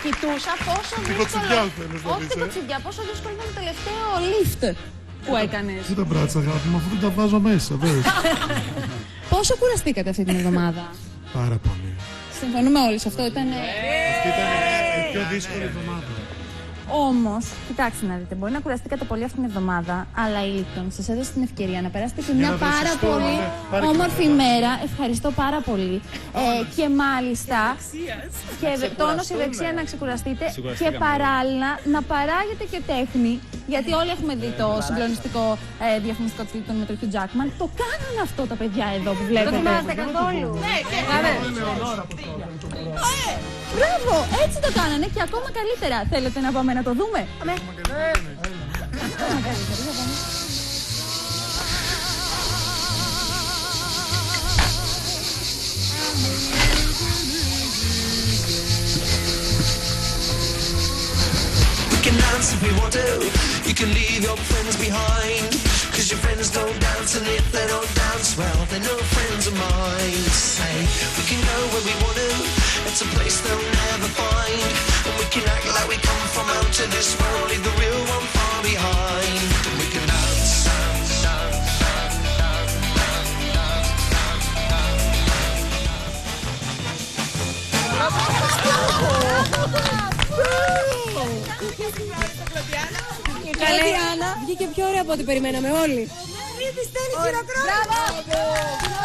κοιτούσα πόσο δύσκολο. Όχι την κοτσιδιά, πόσο δύσκολο ήταν το τελευταίο lift που έκανες. Τι τα μπράτσα, αγάπη μου, αφού δεν τα βάζω μέσα, δες. Πόσο κουραστήκατε αυτή την εβδομάδα? Πάρα πολύ. Συμφωνούμε όλοι σε αυτό, ήταν. Αυτή ήταν η πιο δύσκολη εβδομάδα. Όμως, κοιτάξτε να δείτε, μπορεί να κουραστήκατε πολύ αυτήν την εβδομάδα, αλλά η Λίπτον σας έδωσε την ευκαιρία να περάσετε και μια πάρα πολύ όμορφη ημέρα. Ευχαριστώ πάρα πολύ. Και μάλιστα, και τόνος η δεξιά να ξεκουραστείτε και παράλληλα να παράγετε και τέχνη. Γιατί όλοι έχουμε δει το συγκλονιστικό διαφημιστικό κλίπτον με τον Hugh Jackman. Το κάνανε αυτό τα παιδιά εδώ που βλέπετε. Δεν θυμάστε καθόλου. Μπράβο, έτσι το κάνανε και ακόμα καλύτερα. Θέλετε να πάμε να το δούμε? We can dance if we want to. You can leave your friends behind, 'cause your friends don't dance, and if they don't dance, well, they're no friends of mine. Say, we can go where we want to. It's a place they'll never find, and we can act like we come from out of this world, leave the real one far behind. And we can dance, dance, dance, dance, dance, dance, Η Κλωτιάνα βγήκε πιο ωραία από ό,τι περιμέναμε όλοι. Μπράβο!